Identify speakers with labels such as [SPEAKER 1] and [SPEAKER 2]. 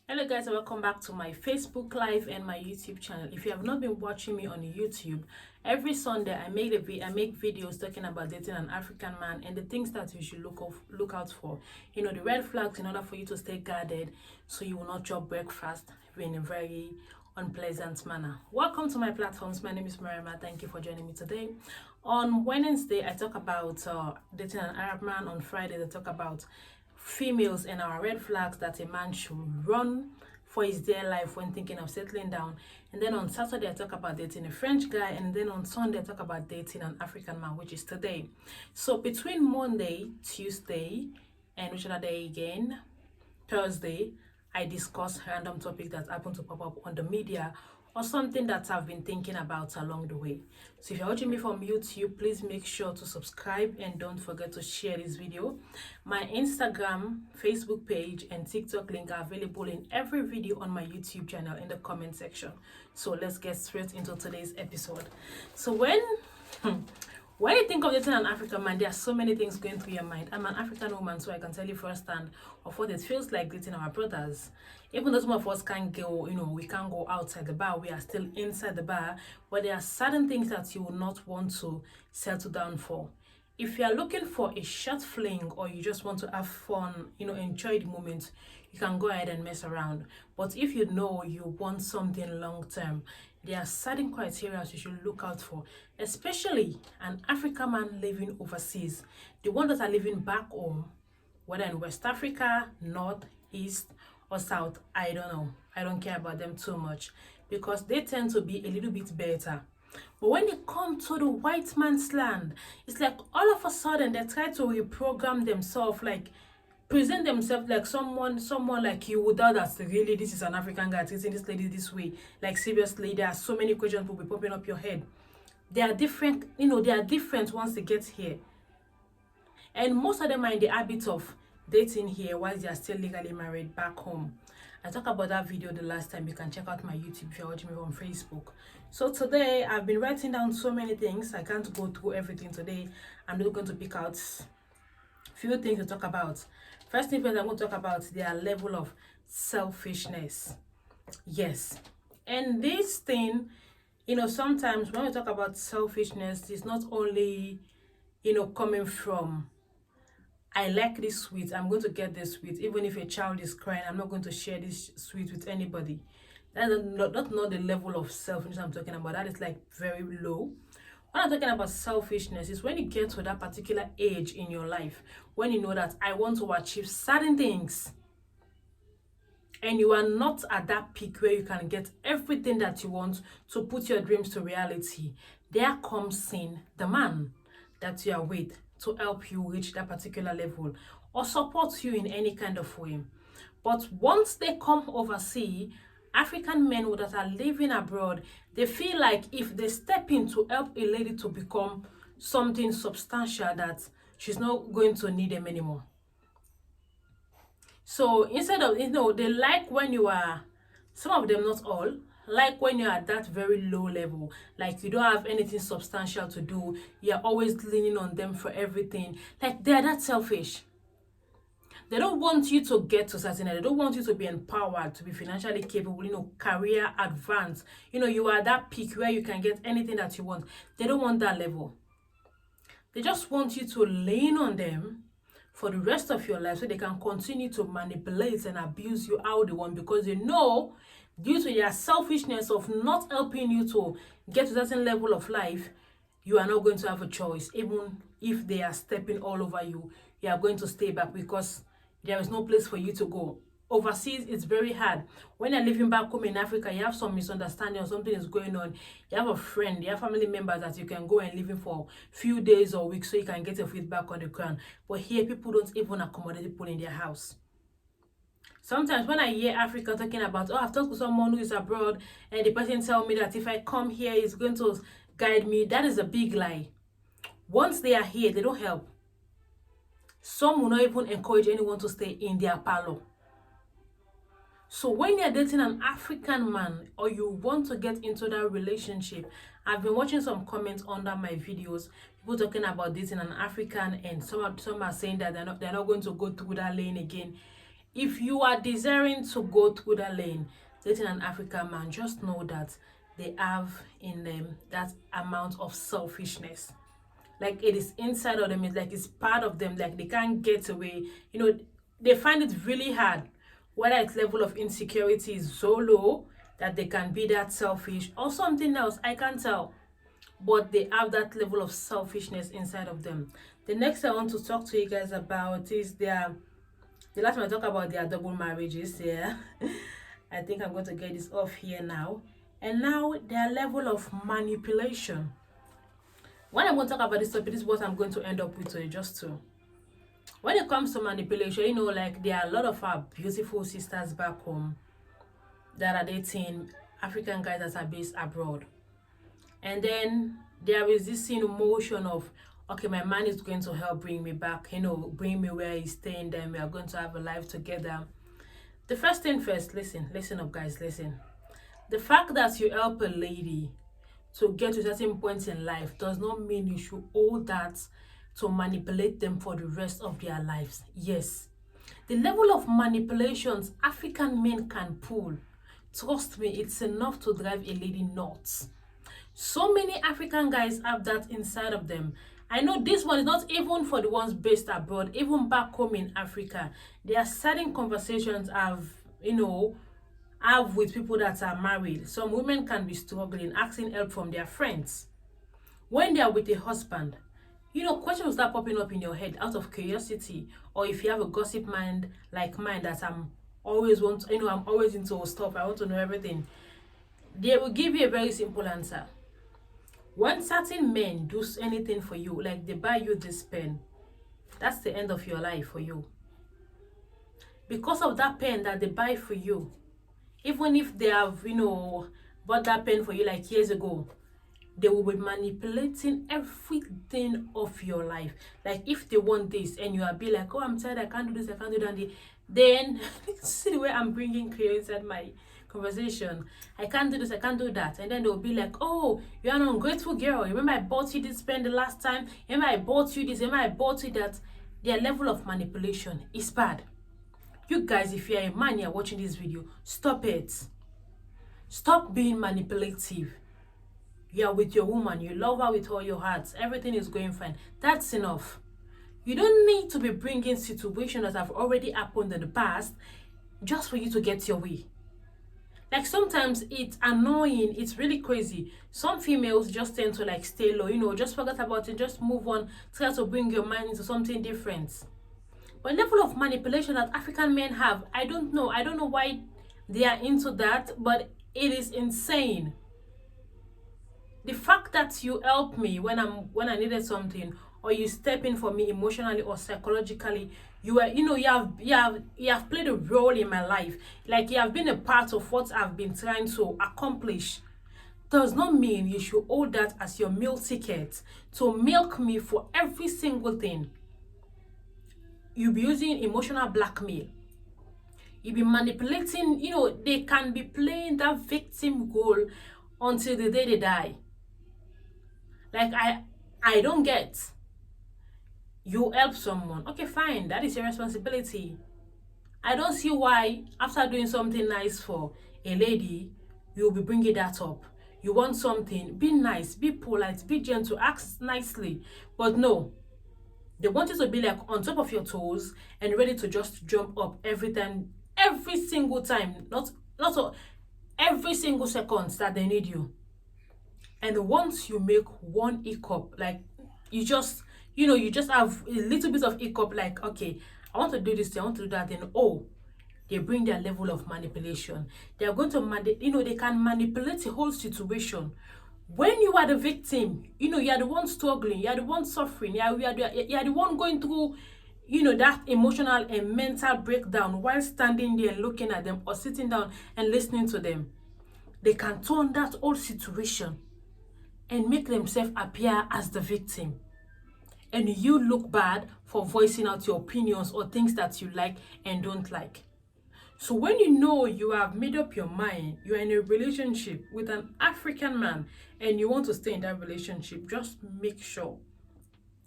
[SPEAKER 1] Hello guys, and welcome back to my Facebook live and my YouTube channel. If you have not been watching me on YouTube, every Sunday I make videos talking about dating an African man and the things that you should look out for. You know, the red flags in order for you to stay guarded so you will not drop breakfast in a very unpleasant manner. Welcome to my platforms. My name is Marima. Thank you for joining me today. On Wednesday, I talk about dating an Arab man. On Friday, I talk about females and our red flags that a man should run for his dear life when thinking of settling down. And then on Saturday I talk about dating a French guy, and then on Sunday I talk about dating an African man, which is today. So between Monday, Tuesday, and which other day again, Thursday, I discuss random topics that happen to pop up on the media or something that I've been thinking about along the way. So if you're watching me from YouTube, please make sure to subscribe and don't forget to share this video. My Instagram, Facebook page, and TikTok link are available in every video on my YouTube channel in the comment section. So let's get straight into today's episode. So when you think of dating an African man, there are so many things going through your mind. I'm an African woman, so I can tell you firsthand of what it feels like dating our brothers. Even though some of us can't go, we can't go outside the bar, we are still inside the bar, but there are certain things that you will not want to settle down for. If you are looking for a short fling or you just want to have fun, enjoy the moment, you can go ahead and mess around. But if you know you want something long term, there are certain criteria you should look out for, especially an African man living overseas. The ones that are living back home, whether in West Africa, North, East, or South, I don't know. I don't care about them too much because they tend to be a little bit better. But when they come to the white man's land, it's like all of a sudden they try to reprogram themselves, like present themselves like someone like you without that really this is an African guy treating this lady this way. Like seriously, there are so many questions will be popping up your head. They are different, they are different once they get here. And most of them are in the habit of dating here while they are still legally married back home. I talked about that video the last time. You can check out my YouTube if you're watching me on Facebook. So today I've been writing down so many things. I can't go through everything today. I'm not going to pick out few things to talk about. First thing I'm going to talk about their level of selfishness. Yes. And this thing, sometimes when we talk about selfishness, it's not only, coming from I like this sweet, I'm going to get this sweet. Even if a child is crying, I'm not going to share this sweet with anybody. That's not the level of selfishness I'm talking about. That is like very low. When I'm talking about selfishness, is when you get to that particular age in your life, when you know that I want to achieve certain things, and you are not at that peak where you can get everything that you want to put your dreams to reality. There comes in the man that you are with to help you reach that particular level or support you in any kind of way. But once they come overseas, African men that are living abroad, they feel like if they step in to help a lady to become something substantial, that she's not going to need them anymore. So instead of, they like when you are, some of them, not all, like when you're at that very low level, like you don't have anything substantial to do, you're always leaning on them for everything. Like they're that selfish. They don't want you to get to certain, they don't want you to be empowered, to be financially capable, career advance. You are at that peak where you can get anything that you want. They don't want that level. They just want you to lean on them for the rest of your life so they can continue to manipulate and abuse you how they want, because they know due to their selfishness of not helping you to get to a certain level of life, you are not going to have a choice. Even if they are stepping all over you, you are going to stay back because there is no place for you to go. Overseas, it's very hard. When you're living back home in Africa, you have some misunderstanding or something is going on. You have a friend, you have family members that you can go and live in for a few days or weeks so you can get your feet back on the ground. But here, people don't even accommodate people in their house. Sometimes when I hear Africa talking about, I've talked to someone who is abroad and the person tell me that if I come here, it's going to guide me, that is a big lie. Once they are here, they don't help. Some will not even encourage anyone to stay in their parlor. So when you're dating an African man or you want to get into that relationship, I've been watching some comments under my videos, people talking about dating an African, and some are saying that they're not going to go through that lane again. if you are desiring to go through that lane, dating an African man, just know that they have in them that amount of selfishness. Like it is inside of them, it's like it's part of them, like they can't get away. You know, they find it really hard, whether its level of insecurity is so low that they can be that selfish or something else, I can't tell, but they have that level of selfishness inside of them. The next I want to talk to you guys about is the last time I talk about their double marriages. Yeah. I think I'm going to get this off here now. And now their level of manipulation. When I'm going to talk about this topic, this is what I'm going to end up with today, just to. When it comes to manipulation, you know, like there are a lot of our beautiful sisters back home that are dating African guys that are based abroad. And then there is this emotion of, okay, my man is going to help bring me back, you know, bring me where he's staying, then we are going to have a life together. The first thing first, listen up, guys, listen. The fact that you help a lady to get to certain points in life does not mean you should hold that to manipulate them for the rest of their lives. Yes, the level of manipulations African men can pull, trust me, it's enough to drive a lady nuts. So many African guys have that inside of them. I know this one is not even for the ones based abroad, even back home in Africa. There are certain conversations I've, you know, have with people that are married. Some women can be struggling, asking help from their friends. When they are with a husband, you know, questions will start popping up in your head out of curiosity, or if you have a gossip mind like mine that I'm always I'm always into stuff, I want to know everything. They will give you a very simple answer. When certain men do anything for you, like they buy you this pen, that's the end of your life for you. Because of that pen that they buy for you, even if they have, you know, bought that pen for you like years ago, they will be manipulating everything of your life. Like if they want this and you are be like, oh, I'm tired, I can't do this, I can't do that, then see the way I'm bringing clear inside my conversation. I can't do this, I can't do that. And then they'll be like, oh, you're an ungrateful girl. Remember I bought you this pen the last time? Remember I bought you this? Remember I bought you that? Their level of manipulation is bad. You guys, if you're a man, you're watching this video, stop it. Stop being manipulative. You're with your woman, you love her with all your heart, everything is going fine. That's enough. You don't need to be bringing situations that have already happened in the past just for you to get your way. Like sometimes it's annoying, it's really crazy. Some females just tend to like stay low, you know, just forget about it, just move on, try to bring your mind into something different. But level of manipulation that African men have, I don't know why they are into that, but it is insane. The fact that you help me when I needed something, or you step in for me emotionally or psychologically, you have played a role in my life. Like you have been a part of what I've been trying to accomplish. Does not mean you should hold that as your meal ticket to milk me for every single thing. You'll be using emotional blackmail. You'll be manipulating, you know, they can be playing that victim role until the day they die. Like I don't get. You help someone, okay, fine, that is your responsibility. I don't see why after doing something nice for a lady, you'll be bringing that up. You want something, be nice, be polite, be gentle, ask nicely. But no, they want you to be like on top of your toes and ready to just jump up every time, every single time, not every single second that they need you. And once you make one hiccup, like you just have a little bit of hiccup, like, okay, I want to do this, I want to do that, then they bring their level of manipulation. They are going to they can manipulate the whole situation. When you are the victim, you are the one struggling, you are the one suffering, you are the one going through, that emotional and mental breakdown while standing there and looking at them or sitting down and listening to them. They can turn that whole situation and make themselves appear as the victim. And you look bad for voicing out your opinions or things that you like and don't like. So when you have made up your mind, you're in a relationship with an African man and you want to stay in that relationship, just make sure